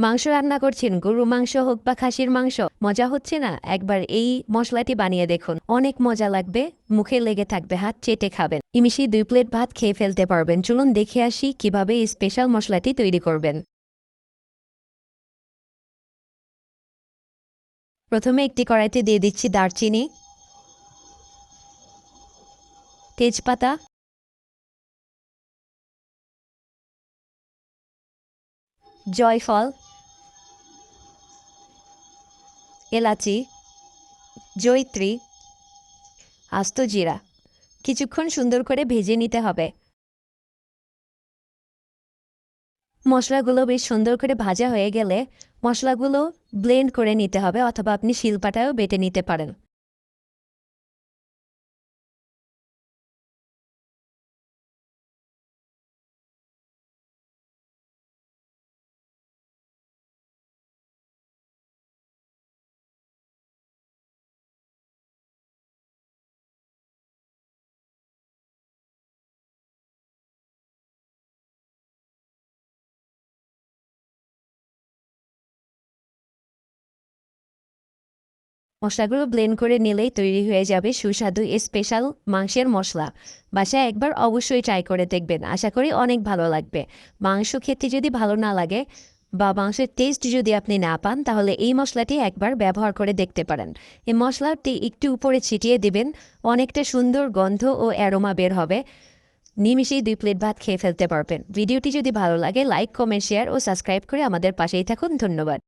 মাংস রান্না করছেন, গরু মাংস হোক বা খাসির মাংস, মজা হচ্ছে না? একবার এই মশলাটি বানিয়ে দেখুন, অনেক মজা লাগবে, মুখে লেগে থাকবে, হাত চেটে খাবেন। নিমিষেই 2 প্লেট ভাত খেয়ে ফেলতে পারবেন। চলুন দেখে আসি কিভাবে এই স্পেশাল মশলাটি তৈরি করবেন। প্রথমে একটি কড়াইতে দিয়ে দিচ্ছি দারচিনি, তেজপাতা, জয়ফল, এলাচি, জয়িত্রী, আস্ত জিরা। কিছুক্ষণ সুন্দর করে ভেজে নিতে হবে। মশলাগুলো বেশ সুন্দর করে ভাজা হয়ে গেলে মশলাগুলো ব্লেন্ড করে নিতে হবে, অথবা আপনি শিলপাটায়ও বেটে নিতে পারেন। মশলাগুলো ব্লেন্ড করে নিলেই তৈরি হয়ে যাবে সুস্বাদু স্পেশাল মাংসের মশলা। বাসায় একবার অবশ্যই ট্রাই করে দেখবেন, আশা করি অনেক ভালো লাগবে। মাংস খেতে যদি ভালো না লাগে বা মাংসের টেস্ট যদি আপনি না পান, তাহলে এই মশলাটি একবার ব্যবহার করে দেখতে পারেন। এই মশলাটি একটু উপরে ছিটিয়ে দিবেন, অনেকটা সুন্দর গন্ধ ও অ্যারোমা বের হবে। নিমিষেই 2 প্লেট ভাত খেয়ে ফেলতে পারবেন। ভিডিওটি যদি ভালো লাগে লাইক, কমেন্ট, শেয়ার ও সাবস্ক্রাইব করে আমাদের পাশেই থাকুন। ধন্যবাদ।